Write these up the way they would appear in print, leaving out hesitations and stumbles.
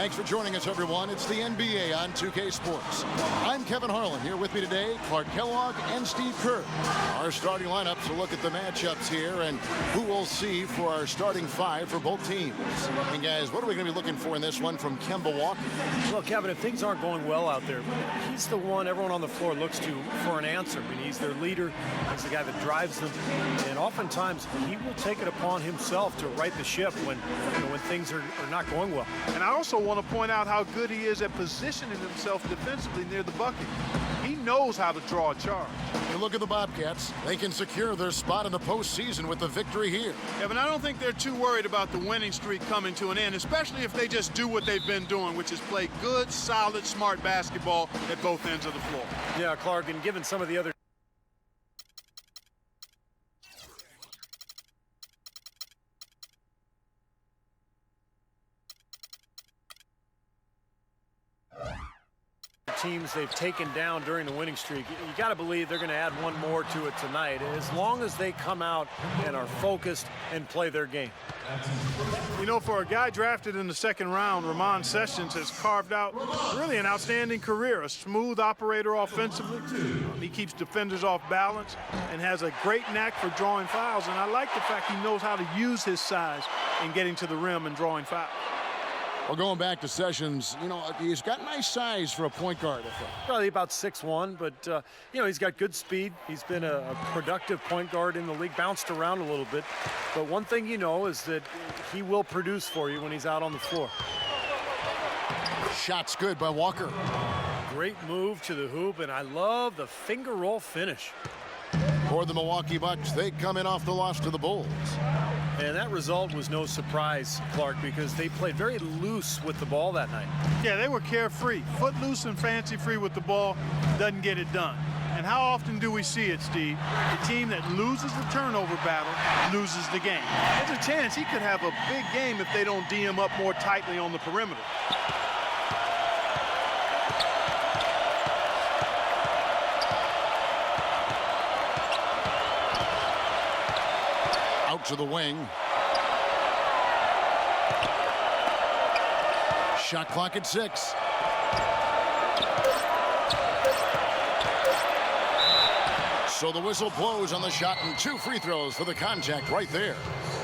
Thanks for joining us, everyone. It's the NBA on 2K Sports. I'm Kevin Harlan. Here with me today, Clark Kellogg and Steve Kerr. Our starting lineups will look at the matchups here and who we'll see for our starting five for both teams. And guys, what are we going to be looking for in this one from Kemba Walker? Well, Kevin, if things aren't going well out there, he's the one everyone on the floor looks to for an answer. I mean, he's their leader. He's the guy that drives them. And oftentimes, he will take it upon himself to right the ship when things are not going well. And I also want to point out how good he is at positioning himself defensively near the bucket. He knows how to draw a charge. You look at the Bobcats. They can secure their spot in the postseason with the victory here. Kevin, I don't think they're too worried about the winning streak coming to an end, especially if they just do what they've been doing, which is play good, solid, smart basketball at both ends of the floor. Yeah, Clark, and given some of the other teams they've taken down during the winning streak, you got to believe they're going to add one more to it tonight, as long as they come out and are focused and play their game. You know, for a guy drafted in the second round, Ramon Sessions has carved out really an outstanding career, a smooth operator offensively. He keeps defenders off balance and has a great knack for drawing fouls, and I like the fact he knows how to use his size in getting to the rim and drawing fouls. Well, going back to Sessions, he's got nice size for a point guard, I think. Probably about 6'1", but, he's got good speed. He's been a productive point guard in the league, bounced around a little bit. But one thing you know is that he will produce for you when he's out on the floor. Shot's good by Walker. Great move to the hoop, and I love the finger roll finish. For the Milwaukee Bucks, they come in off the loss to the Bulls. And that result was no surprise, Clark, because they played very loose with the ball that night. Yeah, they were carefree. Footloose and fancy-free with the ball doesn't get it done. And how often do we see it, Steve? The team that loses the turnover battle loses the game. There's a chance he could have a big game if they don't D him up more tightly on the perimeter. Out to the wing. Shot clock at 6. So the whistle blows on the shot and 2 free throws for the contact right there.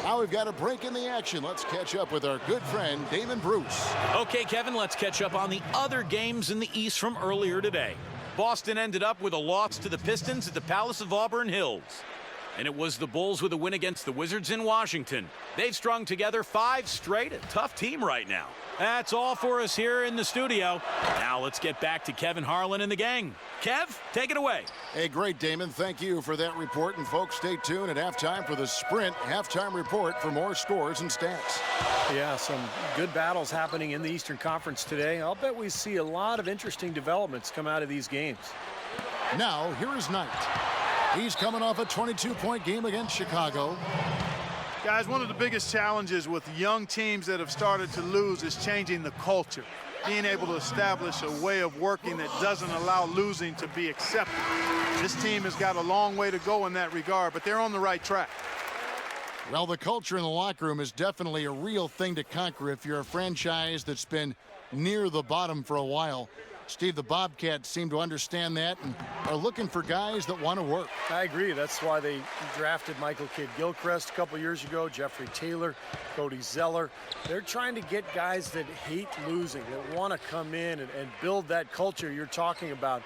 Now we've got a break in the action. Let's catch up with our good friend, Damon Bruce. Okay, Kevin, let's catch up on the other games in the East from earlier today. Boston ended up with a loss to the Pistons at the Palace of Auburn Hills. And it was the Bulls with a win against the Wizards in Washington. They've strung together 5 straight, a tough team right now. That's all for us here in the studio. Now let's get back to Kevin Harlan and the gang. Kev, take it away. Hey, great, Damon. Thank you for that report. And folks, stay tuned at halftime for the Sprint halftime report for more scores and stats. Yeah, some good battles happening in the Eastern Conference today. I'll bet we see a lot of interesting developments come out of these games. Now, here is Knight. He's coming off a 22-point game against Chicago. Guys, one of the biggest challenges with young teams that have started to lose is changing the culture. Being able to establish a way of working that doesn't allow losing to be accepted. This team has got a long way to go in that regard, but they're on the right track. Well, the culture in the locker room is definitely a real thing to conquer if you're a franchise that's been near the bottom for a while. Steve, the Bobcats seem to understand that and are looking for guys that want to work. I agree. That's why they drafted Michael Kidd-Gilchrist a couple years ago, Jeffrey Taylor, Cody Zeller. They're trying to get guys that hate losing, that want to come in and build that culture you're talking about.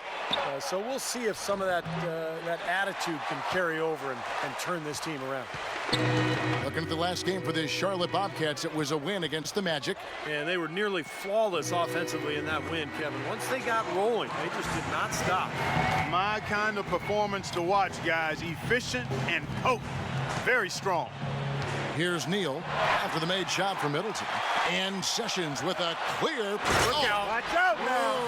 So we'll see if some of that attitude can carry over and turn this team around. Looking at the last game for the Charlotte Bobcats, it was a win against the Magic. And they were nearly flawless offensively in that win, Kevin. Once they got rolling, they just did not stop. My kind of performance to watch, guys. Efficient and potent. Very strong. Here's Neal after the made shot from Middleton. And Sessions with a clear. Look out. Watch out now.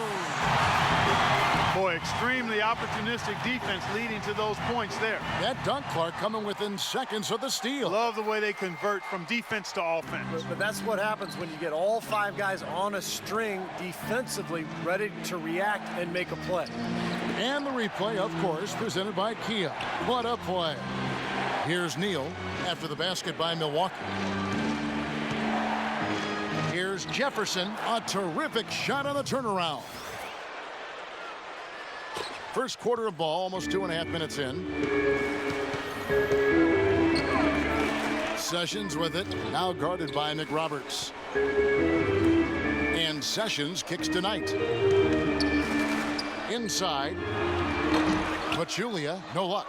Boy, extremely opportunistic defense leading to those points there. That dunk, Clark, coming within seconds of the steal. Love the way they convert from defense to offense. But that's what happens when you get all 5 guys on a string defensively ready to react and make a play. And the replay, of course, presented by Kia. What a play. Here's Neal after the basket by Milwaukee. Here's Here's Jefferson. A terrific shot on the turnaround. First quarter of ball, almost 2.5 minutes in. Sessions with it, now guarded by McRoberts. And Sessions kicks tonight. Inside. Pachulia, no luck.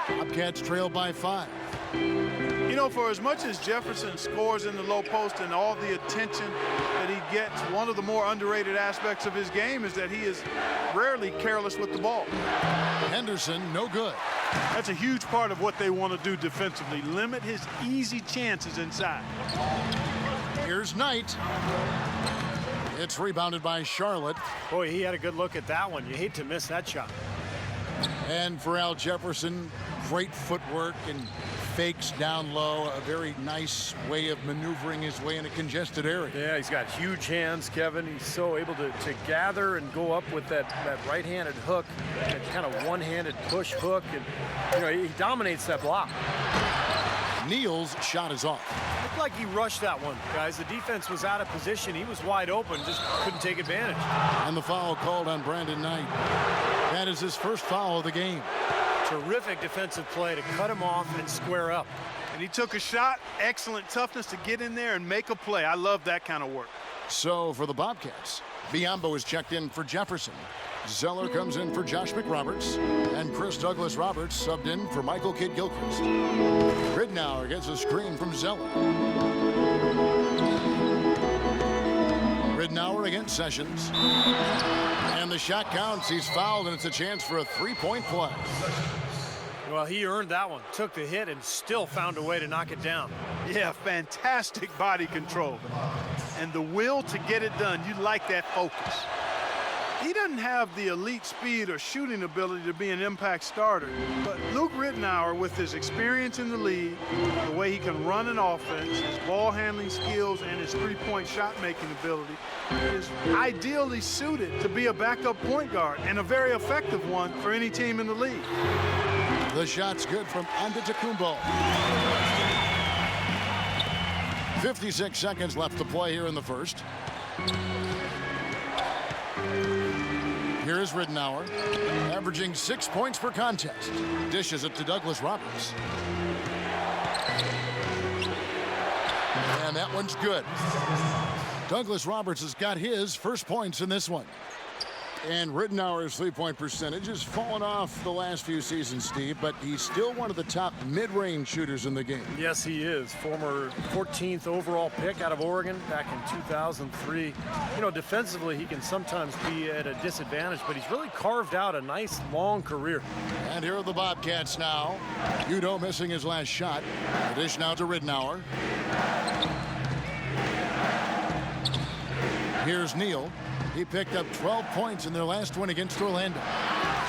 Bobcats trail by 5. You know, for as much as Jefferson scores in the low post and all the attention that he gets, one of the more underrated aspects of his game is that he is rarely careless with the ball. Henderson, no good. That's a huge part of what they want to do defensively, limit his easy chances inside. Here's Knight. It's rebounded by Charlotte. Boy, he had a good look at that one. You hate to miss that shot. And for Al Jefferson, great footwork and fakes down low. A very nice way of maneuvering his way in a congested area. Yeah, he's got huge hands, Kevin. He's so able to gather and go up with that right-handed hook, that kind of one-handed push hook. And, you know, he dominates that block. Neal's shot is off. Looked like he rushed that one, guys. The defense was out of position. He was wide open, just couldn't take advantage. And the foul called on Brandon Knight. That is his first foul of the game. Terrific defensive play to cut him off and square up. And he took a shot, excellent toughness to get in there and make a play. I love that kind of work. So for the Bobcats, Biombo is checked in for Jefferson. Zeller comes in for Josh McRoberts. And Chris Douglas Roberts subbed in for Michael Kidd-Gilchrist. Ridnour gets a screen from Zeller. Ridnour against Sessions. And the shot counts. He's fouled, and it's a chance for a three-point play. Well, he earned that one. Took the hit and still found a way to knock it down. Yeah, fantastic body control. And the will to get it done. You like that focus. He doesn't have the elite speed or shooting ability to be an impact starter, but Luke Ridnour, with his experience in the league, the way he can run an offense, his ball handling skills, and his three-point shot-making ability, is ideally suited to be a backup point guard and a very effective one for any team in the league. The shot's good from Antetokounmpo. 56 seconds left to play here in the first. Here's Ridnour, averaging 6 points per contest. Dishes it to Douglas Roberts. And that one's good. Douglas Roberts has got his first points in this one. And Ridnour's three-point percentage has fallen off the last few seasons, Steve, but he's still one of the top mid-range shooters in the game. Yes, he is. Former 14th overall pick out of Oregon back in 2003. You know, defensively, he can sometimes be at a disadvantage, but he's really carved out a nice, long career. And here are the Bobcats now. Udo missing his last shot. The dish now to Ridnour. Here's Neal. He picked up 12 points in their last one against Orlando.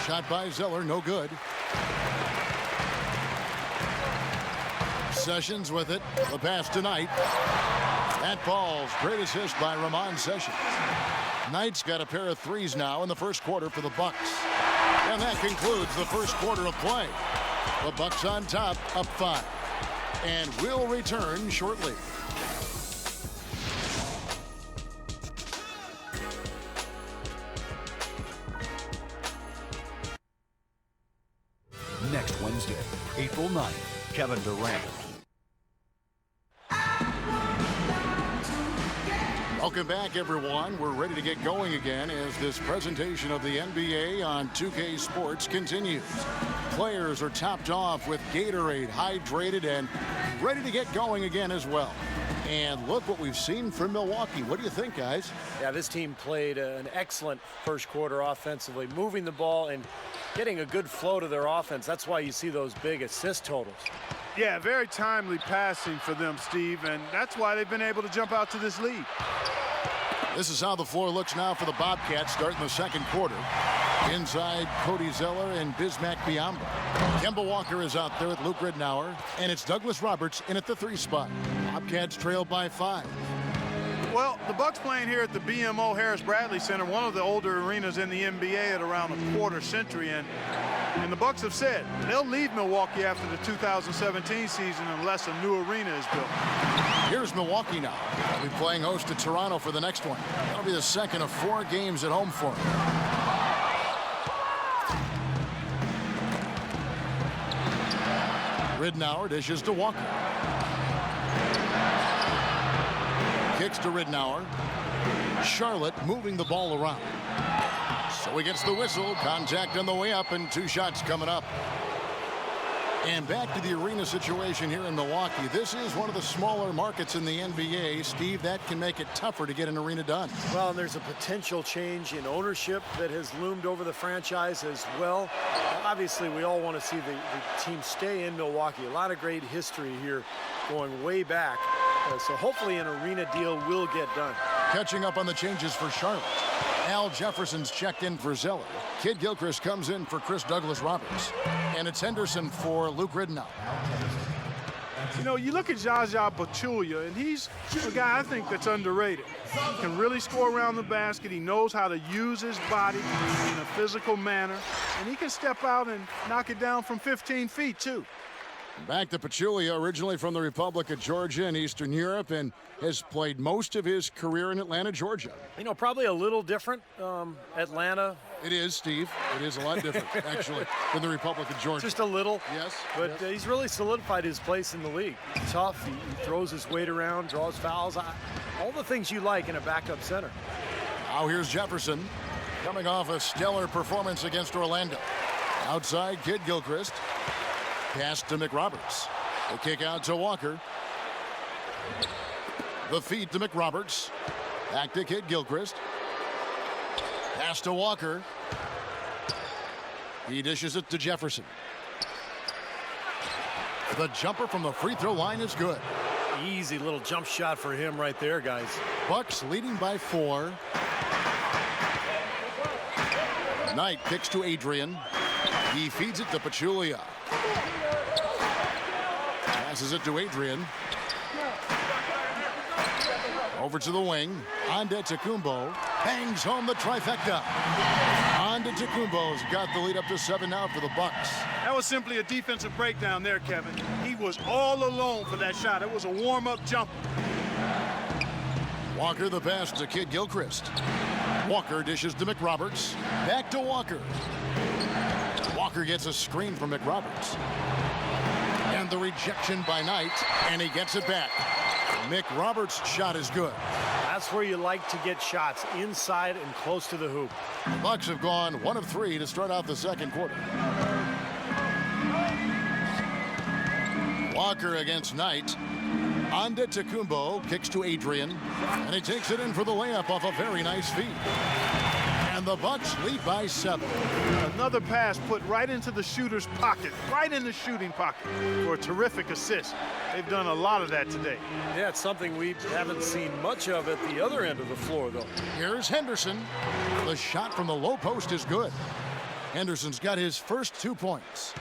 Shot by Zeller, no good. Sessions with it. The pass to Knight. That ball's great assist by Ramon Sessions. Knight's got a pair of threes now in the first quarter for the Bucks. And that concludes the first quarter of play. The Bucks on top, up 5. And we'll return shortly. Next Wednesday, April 9th, Kevin Durant. Welcome back, everyone. We're ready to get going again as this presentation of the NBA on 2K Sports continues. Players are topped off with Gatorade, hydrated, and ready to get going again as well. And look what we've seen from Milwaukee. What do you think, guys? Yeah, this team played an excellent first quarter offensively, moving the ball and getting a good flow to their offense. That's why you see those big assist totals. Yeah, very timely passing for them, Steve, and that's why they've been able to jump out to this lead. This is how the floor looks now for the Bobcats starting the second quarter. Inside, Cody Zeller and Bismack Biyombo. Kemba Walker is out there with Luke Ridnour, and it's Douglas Roberts in at the 3 spot. Bobcats trail by 5. Well, the Bucks playing here at the BMO Harris Bradley Center, one of the older arenas in the NBA at around a quarter century, and the Bucks have said they'll leave Milwaukee after the 2017 season unless a new arena is built. Here's Milwaukee now. They'll be playing host to Toronto for the next one. That'll be the second of 4 games at home for them. Ridnour dishes to Walker. Kicks to Ridnour. Charlotte moving the ball around. So he gets the whistle. Contact on the way up and 2 shots coming up. And back to the arena situation here in Milwaukee. This is one of the smaller markets in the NBA. Steve, that can make it tougher to get an arena done. Well, and there's a potential change in ownership that has loomed over the franchise as well. Obviously, we all want to see the team stay in Milwaukee. A lot of great history here going way back. So hopefully an arena deal will get done. Catching up on the changes for Charlotte. Al Jefferson's checked in for Zeller. Kid Gilchrist comes in for Chris Douglas-Roberts. And it's Henderson for Luke Ridnour. You know, you look at Zaza Pachulia, and he's a guy I think that's underrated. He can really score around the basket. He knows how to use his body in a physical manner. And he can step out and knock it down from 15 feet, too. Back to Pachulia, originally from the Republic of Georgia in Eastern Europe, and has played most of his career in Atlanta, Georgia. You know, probably a little different. Atlanta. It is, Steve. It is a lot different, actually, than the Republic of Georgia. Just a little. Yes. But yes. He's really solidified his place in the league. Tough. He throws his weight around, draws fouls. All the things you like in a backup center. Now here's Jefferson, coming off a stellar performance against Orlando. Outside, Kid Gilchrist. Pass to McRoberts. The kick out to Walker. The feed to McRoberts. Back to Kid Gilchrist. Pass to Walker. He dishes it to Jefferson. The jumper from the free throw line is good. Easy little jump shot for him right there, guys. Bucks leading by 4. Knight kicks to Adrian. He feeds it to Pachulia. Passes it to Adrian. Over to the wing. Antetokounmpo bangs home the trifecta. Antetokounmpo's got the lead up to 7 now for the Bucks. That was simply a defensive breakdown there, Kevin. He was all alone for that shot. It was a warm-up jumper. Walker the pass to Kid Gilchrist. Walker dishes to McRoberts. Back to Walker. Walker gets a screen from McRoberts. And the rejection by Knight, and he gets it back. McRoberts' shot is good. That's where you like to get shots, inside and close to the hoop. The Bucks have gone 1 of 3 to start out the second quarter. Walker against Knight. Antetokounmpo kicks to Adrian, and he takes it in for the layup off a very nice feed. And the Bucks lead by 7. Another pass put right into the shooter's pocket, right in the shooting pocket for a terrific assist. They've done a lot of that today. Yeah, it's something we haven't seen much of at the other end of the floor, though. Here's Henderson. The shot from the low post is good. Henderson's got his first 2 points.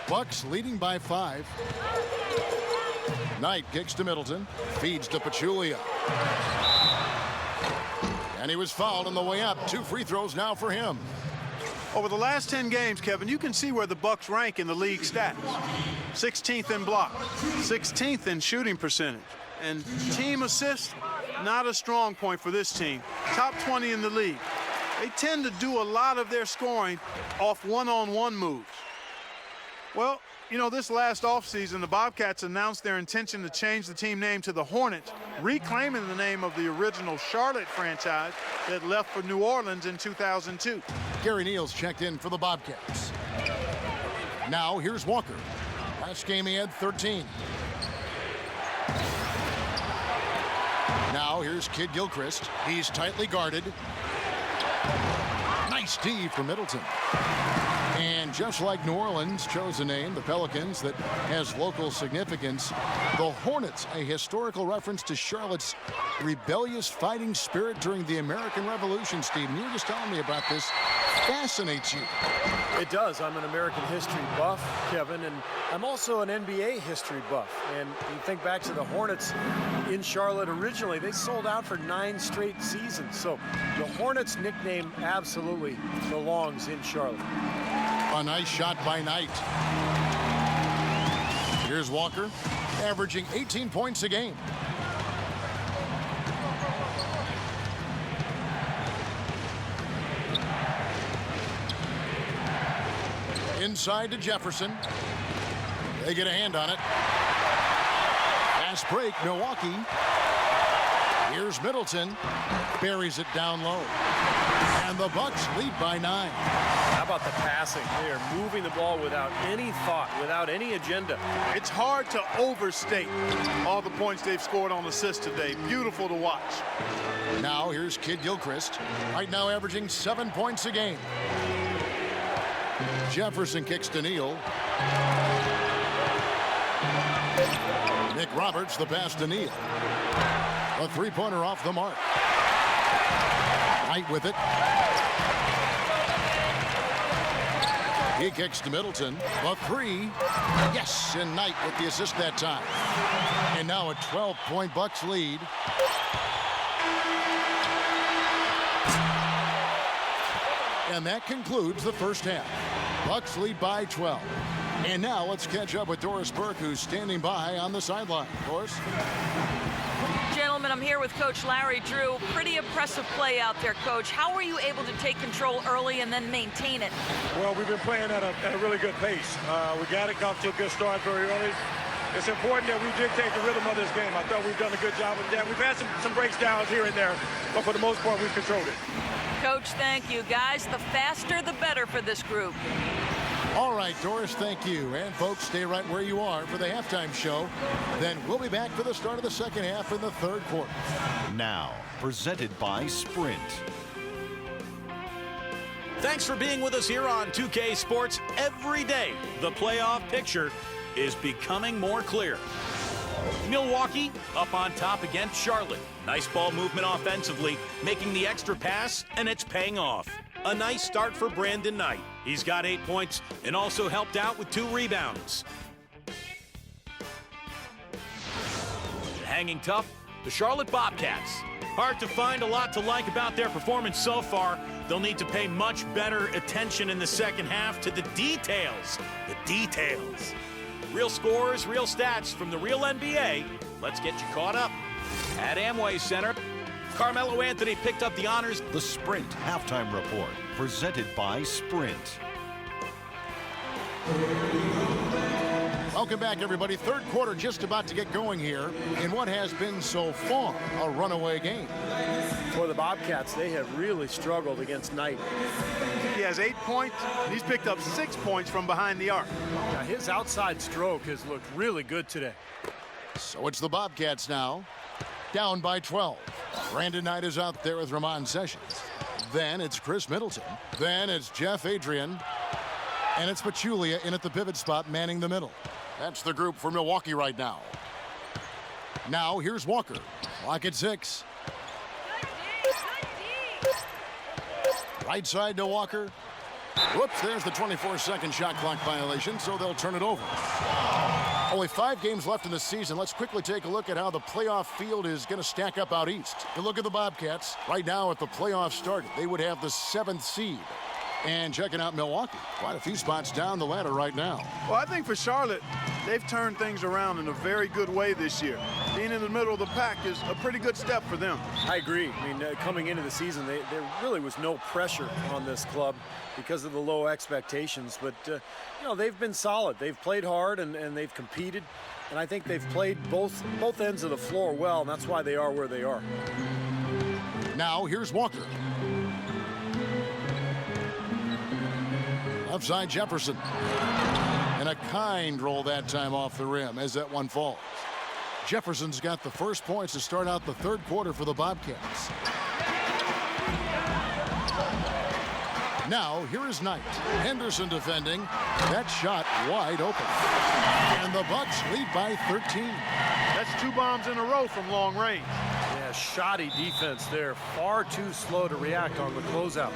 Bucks leading by 5. Knight kicks to Middleton, feeds to Pachulia. And he was fouled on the way up. 2 free throws now for him. Over the last 10 games, Kevin, you can see where the Bucks rank in the league stats. 16th in blocks, 16th in shooting percentage. And team assists, not a strong point for this team. Top 20 in the league. They tend to do a lot of their scoring off one-on-one moves. Well, you know, this last offseason, the Bobcats announced their intention to change the team name to the Hornets, reclaiming the name of the original Charlotte franchise that left for New Orleans in 2002. Gary Neal's checked in for the Bobcats. Now here's Walker. Last game he had 13. Now here's Kid Gilchrist. He's tightly guarded. Nice D for Middleton. And just like New Orleans chose a name, the Pelicans, that has local significance, the Hornets, a historical reference to Charlotte's rebellious fighting spirit during the American Revolution. Steve, you were just telling me about this. Fascinates you. It does. I'm an American history buff, Kevin, and I'm also an NBA history buff. And you think back to the Hornets in Charlotte originally, they sold out for 9 straight seasons. So the Hornets nickname absolutely belongs in Charlotte. A nice shot by Knight. Here's Walker. averaging 18 points a game. Inside to Jefferson. They get a hand on it. Fast break, Milwaukee. Here's Middleton. Buries it down low. And the Bucks lead by 9. How about the passing? They are moving the ball without any thought, without any agenda. It's hard to overstate all the points they've scored on assists today. Beautiful to watch. Now here's Kid Gilchrist. Right now averaging 7 points a game. Jefferson kicks to Neal. Nick Roberts, the pass to Neal. A three-pointer off the mark. Knight with it. He kicks to Middleton. A three. Yes, and Knight with the assist that time. And now a 12-point Bucks lead. And that concludes the first half. Bucks lead by 12. And now let's catch up with Doris Burke, who's standing by on the sideline. Doris? Gentlemen, I'm here with Coach Larry Drew. Pretty impressive play out there, Coach. How were you able to take control early and then maintain it? Well, we've been playing at a really good pace. We got to a good start very early. It's important that we dictate the rhythm of this game. I thought we've done a good job with that. We've had some breaks down here and there, but for the most part, we've controlled it. Coach, thank you. Guys, the faster, the better for this group. All right, Doris, thank you. And folks, stay right where you are for the halftime show. Then we'll be back for the start of the second half in the third quarter. Now, presented by Sprint. Thanks for being with us here on 2K Sports every day. The playoff picture is becoming more clear. Milwaukee up on top against Charlotte. Nice ball movement offensively, making the extra pass, and it's paying off. A nice start for Brandon Knight. He's got 8 points and also helped out with 2 rebounds. Hanging tough, the Charlotte Bobcats. Hard to find a lot to like about their performance so far. They'll need to pay much better attention in the second half to the details. The details. Real scores, real stats from the real NBA. Let's get you caught up. At Amway Center, Carmelo Anthony picked up the honors. The Sprint Halftime Report, presented by Sprint. Welcome back, everybody. Third quarter just about to get going here in what has been so far a runaway game. For the Bobcats, they have really struggled against Knight. He has 8 points. He's picked up 6 points from behind the arc. Now, his outside stroke has looked really good today. So it's the Bobcats now, down by 12. Brandon Knight is out there with Ramon Sessions. Then it's Chris Middleton. Then it's Jeff Adrian. And it's Pachulia in at the pivot spot, manning the middle. That's the group for Milwaukee right now. Now here's Walker. Clock at 6. Right side to Walker. Whoops, there's the 24-second shot clock violation, so they'll turn it over. Only 5 games left in the season. Let's quickly take a look at how the playoff field is going to stack up out east. You look at the Bobcats. Right now, if the playoffs started, they would have the 7th seed. And checking out Milwaukee, quite a few spots down the ladder right now. Well, I think for Charlotte, they've turned things around in a very good way this year. Being in the middle of the pack is a pretty good step for them. I agree. I mean, coming into the season, there really was no pressure on this club because of the low expectations. But, you know, they've been solid. They've played hard and they've competed. And I think they've played both ends of the floor well, and that's why they are where they are. Now, here's Walker. Left side Jefferson. And a kind roll that time off the rim as that one falls. Jefferson's got the first points to start out the third quarter for the Bobcats. Now, here is Knight. Henderson defending. That shot wide open. And the Bucks lead by 13. That's 2 bombs in a row from long range. Yeah, a shoddy defense there. Far too slow to react on the closeouts.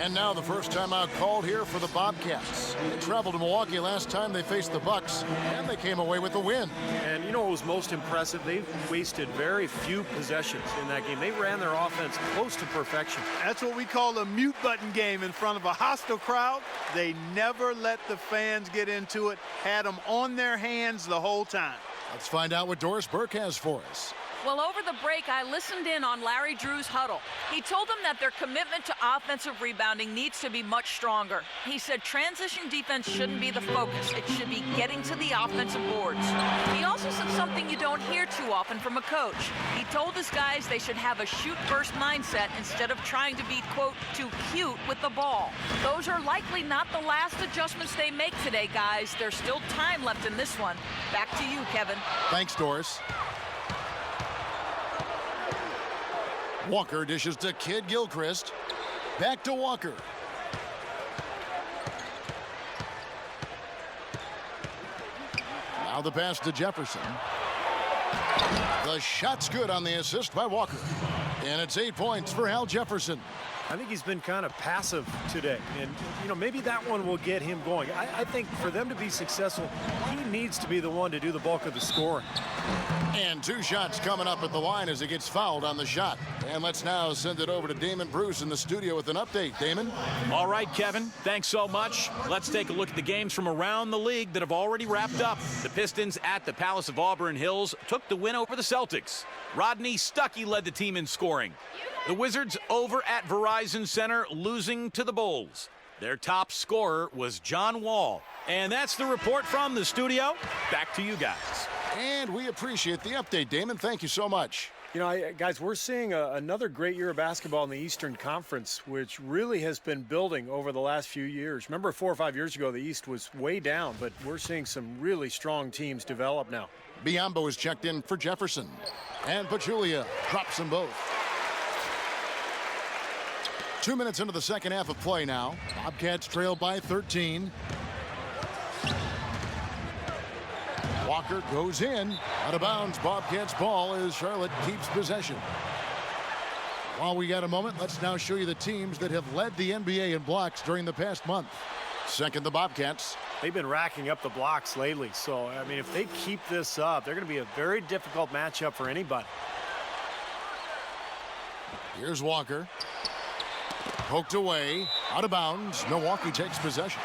And now the first timeout called here for the Bobcats. They traveled to Milwaukee last time they faced the Bucks, and they came away with the win. And you know what was most impressive? They wasted very few possessions in that game. They ran their offense close to perfection. That's what we call a mute button game in front of a hostile crowd. They never let the fans get into it, had them on their hands the whole time. Let's find out what Doris Burke has for us. Well, over the break, I listened in on Larry Drew's huddle. He told them that their commitment to offensive rebounding needs to be much stronger. He said transition defense shouldn't be the focus. It should be getting to the offensive boards. He also said something you don't hear too often from a coach. He told his guys they should have a shoot-first mindset instead of trying to be, quote, too cute with the ball. Those are likely not the last adjustments they make today, guys. There's still time left in this one. Back to you, Kevin. Thanks, Doris. Walker dishes to Kid Gilchrist. Back to Walker. Now the pass to Jefferson. The shot's good on the assist by Walker. And it's 8 points for Al Jefferson. I think he's been kind of passive today. And, you know, maybe that one will get him going. I think for them to be successful, he needs to be the one to do the bulk of the scoring. And 2 shots coming up at the line as he gets fouled on the shot. And let's now send it over to Damon Bruce in the studio with an update. Damon? All right, Kevin, thanks so much. Let's take a look at the games from around the league that have already wrapped up. The Pistons at the Palace of Auburn Hills took the win over the Celtics. Rodney Stuckey led the team in scoring. The Wizards over at Verizon Center losing to the Bulls. Their top scorer was John Wall. And that's the report from the studio. Back to you guys. And we appreciate the update, Damon. Thank you so much. You know, guys, we're seeing another great year of basketball in the Eastern Conference, which really has been building over the last few years. Remember 4 or 5 years ago, the East was way down, but we're seeing some really strong teams develop now. Biombo is checked in for Jefferson. And Pachulia drops them both. 2 minutes into the second half of play now. Bobcats trail by 13. Walker goes in. Out of bounds. Bobcats ball as Charlotte keeps possession. While we got a moment, let's now show you the teams that have led the NBA in blocks during the past month. Second, the Bobcats. They've been racking up the blocks lately. So, I mean, if they keep this up, they're going to be a very difficult matchup for anybody. Here's Walker. Poked away. Out of bounds. Milwaukee takes possession.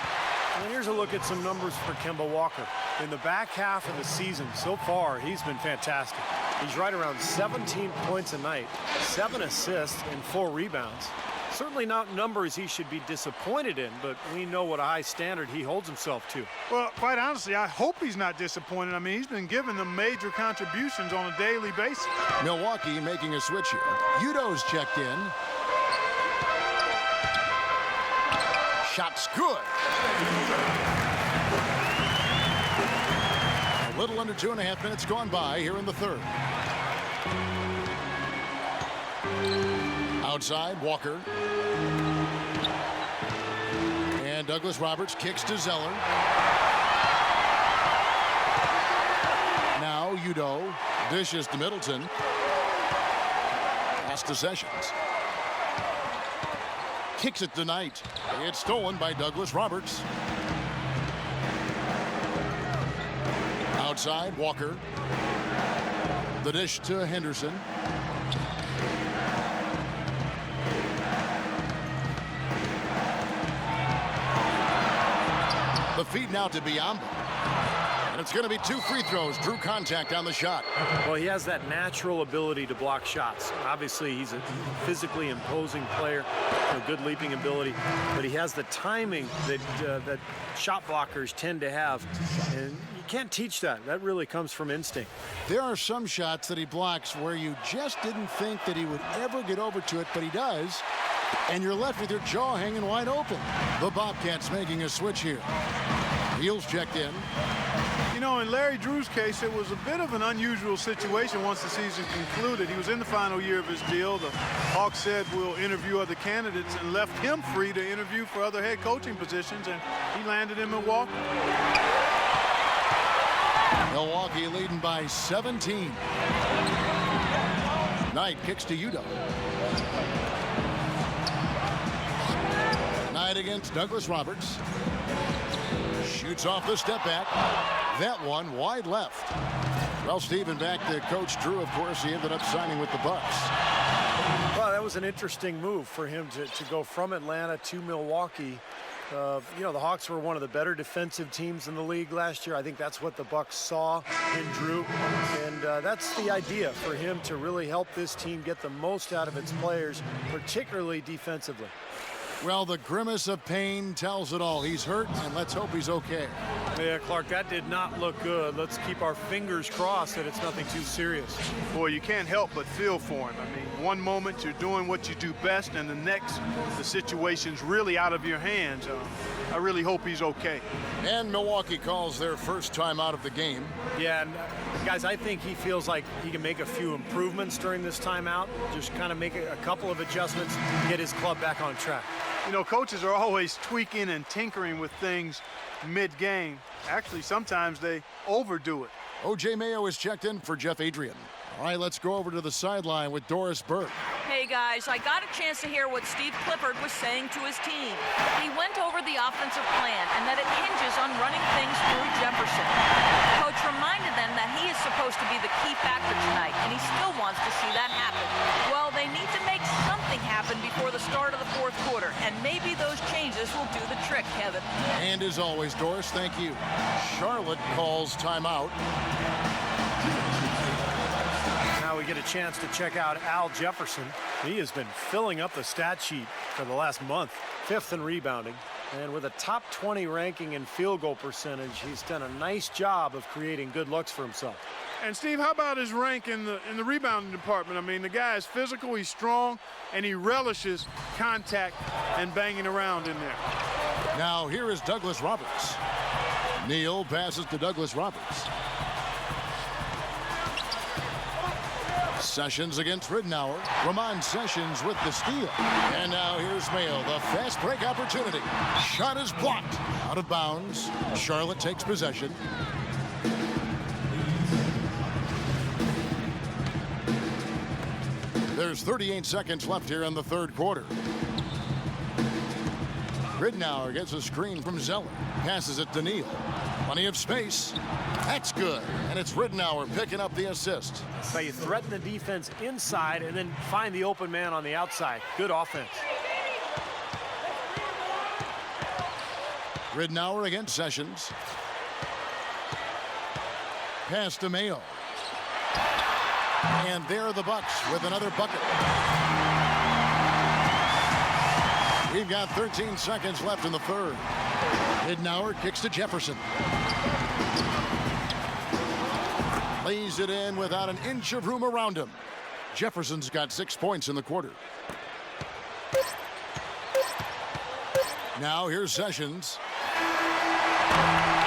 And here's a look at some numbers for Kemba Walker. In the back half of the season, so far, he's been fantastic. He's right around 17 points a night, 7 assists, and 4 rebounds. Certainly not numbers he should be disappointed in, but we know what a high standard he holds himself to. Well, quite honestly, I hope he's not disappointed. I mean, he's been giving them major contributions on a daily basis. Milwaukee making a switch here. Udo's checked in. Shot's good. A little under 2.5 minutes gone by here in the third. Outside, Walker. And Douglas Roberts kicks to Zeller. Now Udo dishes to Middleton. Pass to Sessions. Kicks it to Knight. It's stolen by Douglas Roberts. Outside, Walker. The dish to Henderson. The feed now to Biombo. And it's going to be 2 free throws. Drew contact on the shot. Well, he has that natural ability to block shots. Obviously, he's a physically imposing player, good leaping ability, but he has the timing that that shot blockers tend to have, and you can't teach that. That really comes from instinct. There are some shots that he blocks where you just didn't think that he would ever get over to it, but he does, and you're left with your jaw hanging wide open. The Bobcats making a switch here. Heels checked in. You know, in Larry Drew's case, it was a bit of an unusual situation once the season concluded. He was in the final year of his deal. The Hawks said we'll interview other candidates and left him free to interview for other head coaching positions, and he landed in Milwaukee. Milwaukee leading by 17. Knight kicks to Udo. Knight against Douglas Roberts. Shoots off the step back. That one wide left. Well, Stephen, back to Coach Drew, of course. He ended up signing with the Bucks. Well, that was an interesting move for him to go from Atlanta to Milwaukee. You know, the Hawks were one of the better defensive teams in the league last year. I think that's what the Bucks saw in Drew. And that's the idea for him to really help this team get the most out of its players, particularly defensively. Well, the grimace of pain tells it all. He's hurt, and let's hope he's okay. Yeah, Clark, that did not look good. Let's keep our fingers crossed that it's nothing too serious. Boy, you can't help but feel for him. I mean, one moment you're doing what you do best, and the next, the situation's really out of your hands. I really hope he's okay. And Milwaukee calls their first time out of the game. Yeah, and guys, I think he feels like he can make a few improvements during this timeout, just kind of make a couple of adjustments, get his club back on track. You know, coaches are always tweaking and tinkering with things mid-game. Actually, sometimes they overdo it. O.J. Mayo is checked in for Jeff Adrian. All right, let's go over to the sideline with Doris Burke. Hey guys, I got a chance to hear what Steve Clifford was saying to his team. He went over the offensive plan and that it hinges on running things through Jefferson. Coach reminded them that he is supposed to be the key factor tonight, and he still wants to see that happen. Well, they need to make something happen before the start of the fourth quarter, and maybe those changes will do the trick, Kevin. And as always, Doris, thank you. Charlotte calls timeout. Now we get a chance to check out Al Jefferson. He has been filling up the stat sheet for the last month. 5th in rebounding. And with a top 20 ranking in field goal percentage, he's done a nice job of creating good looks for himself. And Steve, how about his rank in the rebounding department? I mean, the guy is physical, he's strong, and he relishes contact and banging around in there. Now here is Douglas Roberts. Neal passes to Douglas Roberts. Sessions against Ridnour. Ramon Sessions with the steal. And now here's Mayo, the fast break opportunity. Shot is blocked. Out of bounds. Charlotte takes possession. There's 38 seconds left here in the third quarter. Ridnour gets a screen from Zeller. Passes it to Neal. Plenty of space. That's good. And it's Ridnour picking up the assist. So you threaten the defense inside and then find the open man on the outside. Good offense. Ridnour against Sessions. Pass to Mayo. And there are the Bucks with another bucket. We've got 13 seconds left in the third. Ridnour kicks to Jefferson. Lays it in without an inch of room around him. Jefferson's got 6 points in the quarter. Now here's Sessions.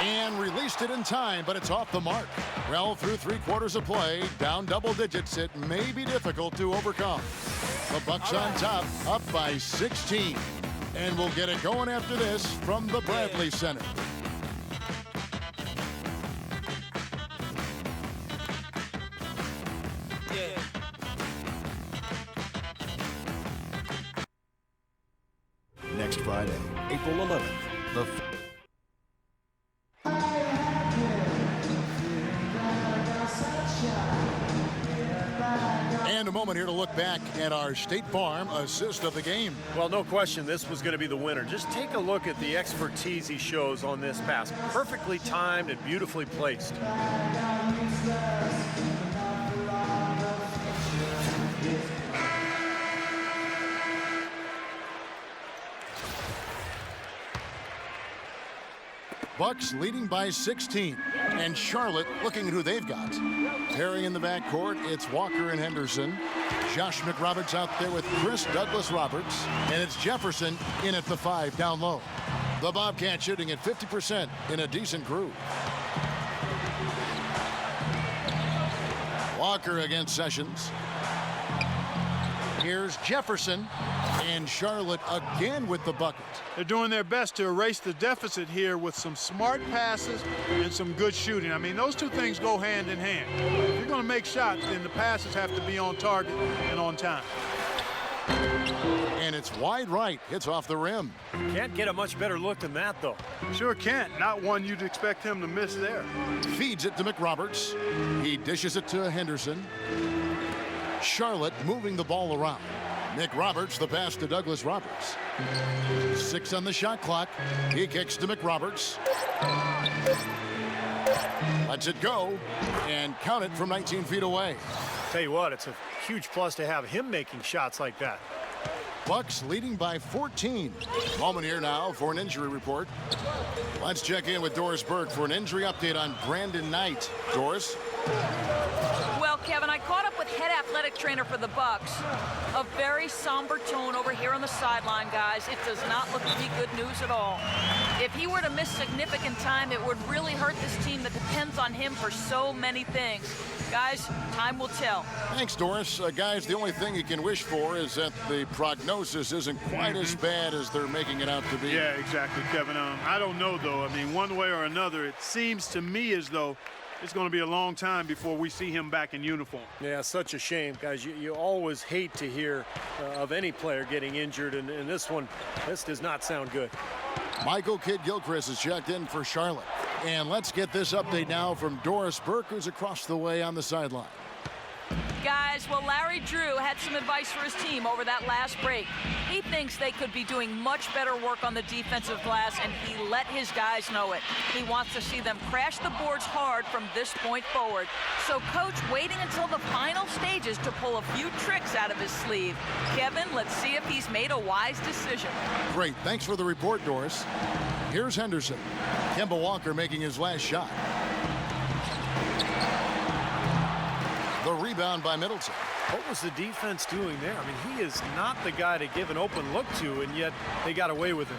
And released it in time, but it's off the mark. Well, through 3 quarters of play, down double digits, it may be difficult to overcome. The Bucks on top, up by 16. And we'll get it going after this from the Bradley Center. Next Friday, April 11th, the And a moment here to look back at our State Farm assist of the game. Well, no question, this was going to be the winner. Just take a look at the expertise he shows on this pass. Perfectly timed and beautifully placed. Bucks leading by 16. And Charlotte looking at who they've got. Pairing in the backcourt, it's Walker and Henderson. Josh McRoberts out there with Chris Douglas Roberts. And it's Jefferson in at the 5 down low. The Bobcats shooting at 50% in a decent groove. Walker against Sessions. Here's Jefferson. And Charlotte again with the bucket. They're doing their best to erase the deficit here with some smart passes and some good shooting. I mean, those two things go hand in hand. If you're going to make shots, then the passes have to be on target and on time. And it's wide right. Hits off the rim. Can't get a much better look than that, though. Sure can't. Not one you'd expect him to miss there. Feeds it to McRoberts. He dishes it to Henderson. Charlotte moving the ball around. McRoberts, the pass to Douglas Roberts. 6 on the shot clock. He kicks to McRoberts. Lets it go and count it from 19 feet away. Tell you what, it's a huge plus to have him making shots like that. Bucks leading by 14. Moment here now for an injury report. Let's check in with Doris Burke for an injury update on Brandon Knight. Doris? Well, Kevin, I caught up with head athletic trainer for the Bucks. A very somber tone over here on the sideline, guys. It does not look to be good news at all. If he were to miss significant time, it would really hurt this team that depends on him for so many things. Guys, time will tell. Thanks, Doris. Guys, the only thing you can wish for is that the prognosis isn't quite as bad as they're making it out to be. Yeah, exactly, Kevin. I don't know, though. I mean, one way or another, it seems to me as though it's going to be a long time before we see him back in uniform. Yeah, such a shame, guys. You always hate to hear of any player getting injured, and this does not sound good. Michael Kidd-Gilchrist is checked in for Charlotte. And let's get this update now from Doris Burke, who's across the way on the sideline. Guys, well, Larry Drew had some advice for his team over that last break. He thinks they could be doing much better work on the defensive glass, and he let his guys know it. He wants to see them crash the boards hard from this point forward. So Coach waiting until the final stages to pull a few tricks out of his sleeve. Kevin, let's see if he's made a wise decision. Great. Thanks for the report, Doris. Here's Henderson. Kemba Walker making his last shot. The rebound by Middleton. What was the defense doing there? I mean, he is not the guy to give an open look to, and yet they got away with it.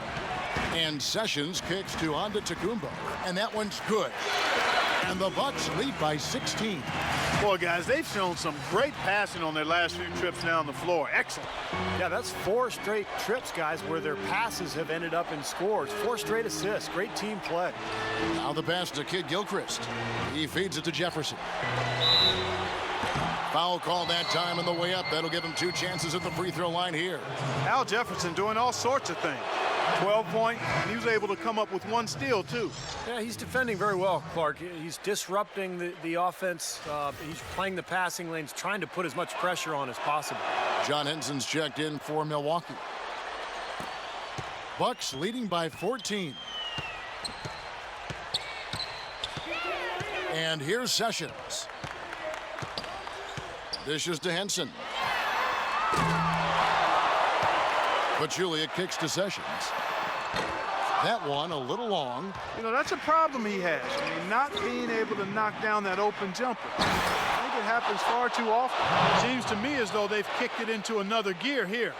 And Sessions kicks to Antetokounmpo, and that one's good. And the Bucks lead by 16. Boy, guys, they've shown some great passing on their last few trips down the floor. Excellent. Yeah, that's 4 straight trips, guys, where their passes have ended up in scores. 4 straight assists. Great team play. Now the pass to Kidd-Gilchrist. He feeds it to Jefferson. Foul call that time on the way up. That'll give him 2 chances at the free throw line here. Al Jefferson doing all sorts of things. 12-point, and he was able to come up with 1 steal, too. Yeah, he's defending very well, Clark. He's disrupting the offense. He's playing the passing lanes, trying to put as much pressure on as possible. John Henson's checked in for Milwaukee. Bucks leading by 14. And here's Sessions. Dishes to Henson. Pachulia kicks to Sessions. That one a little long. You know, that's a problem he has. I mean, not being able to knock down that open jumper. I think it happens far too often. It seems to me as though they've kicked it into another gear here.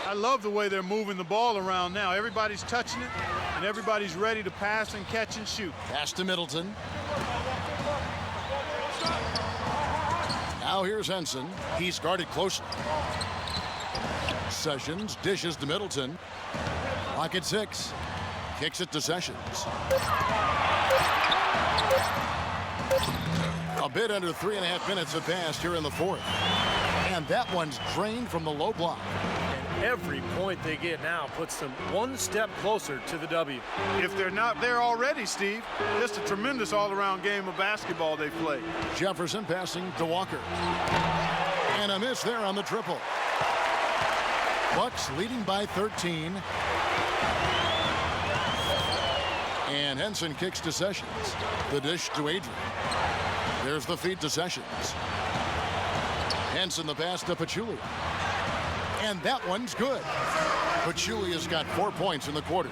I love the way they're moving the ball around now. Everybody's touching it, and everybody's ready to pass and catch and shoot. Pass to Middleton. Now here's Henson. He's guarded closely. Sessions dishes to Middleton. Clock at 6. Kicks it to Sessions. A bit under 3.5 minutes have passed here in the 4th. And that one's drained from the low block. And every point they get now puts them 1 step closer to the W. If they're not there already, Steve, just a tremendous all-around game of basketball they play. Jefferson passing to Walker. And a miss there on the triple. Bucks leading by 13. And Henson kicks to Sessions. The dish to Adrian. There's the feed to Sessions. Henson the pass to Pachulia. And that one's good. Pachulia's got 4 points in the quarter.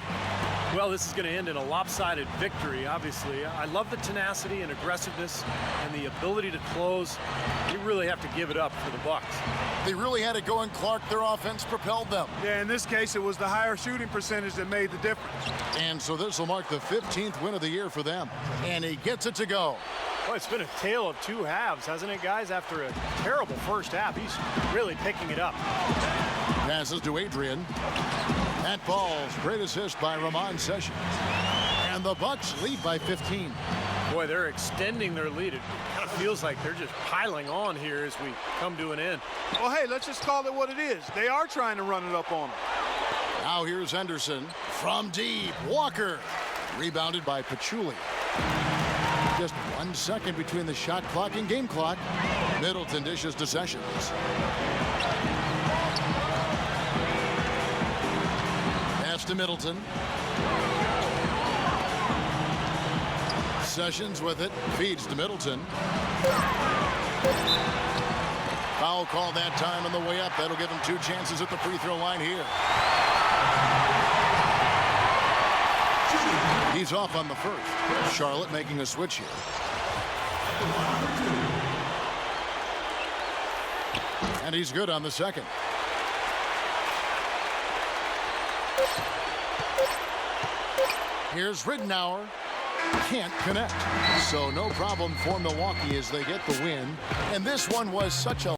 Well, this is going to end in a lopsided victory, obviously. I love the tenacity and aggressiveness and the ability to close. You really have to give it up for the Bucks. They really had it going, Clark. Their offense propelled them. Yeah, in this case, it was the higher shooting percentage that made the difference. And so this will mark the 15th win of the year for them. And he gets it to go. Well, it's been a tale of two halves, hasn't it, guys? After a terrible first half, he's really picking it up. Passes to Adrian. That ball's great assist by Ramon Sessions. And the Bucks lead by 15. Boy, they're extending their lead. It kind of feels like they're just piling on here as we come to an end. Well, hey, let's just call it what it is. They are trying to run it up on them. Now here's Henderson from deep. Walker. Rebounded by Pachulia. Just 1 second between the shot clock and game clock. Middleton dishes to Sessions. Pass to Middleton. Sessions with it. Feeds to Middleton. Foul call that time on the way up. That'll give him 2 chances at the free throw line here. He's off on the first. Charlotte making a switch here. And he's good on the second. Here's Ridenour. Can't connect. So no problem for Milwaukee as they get the win. And this one was such a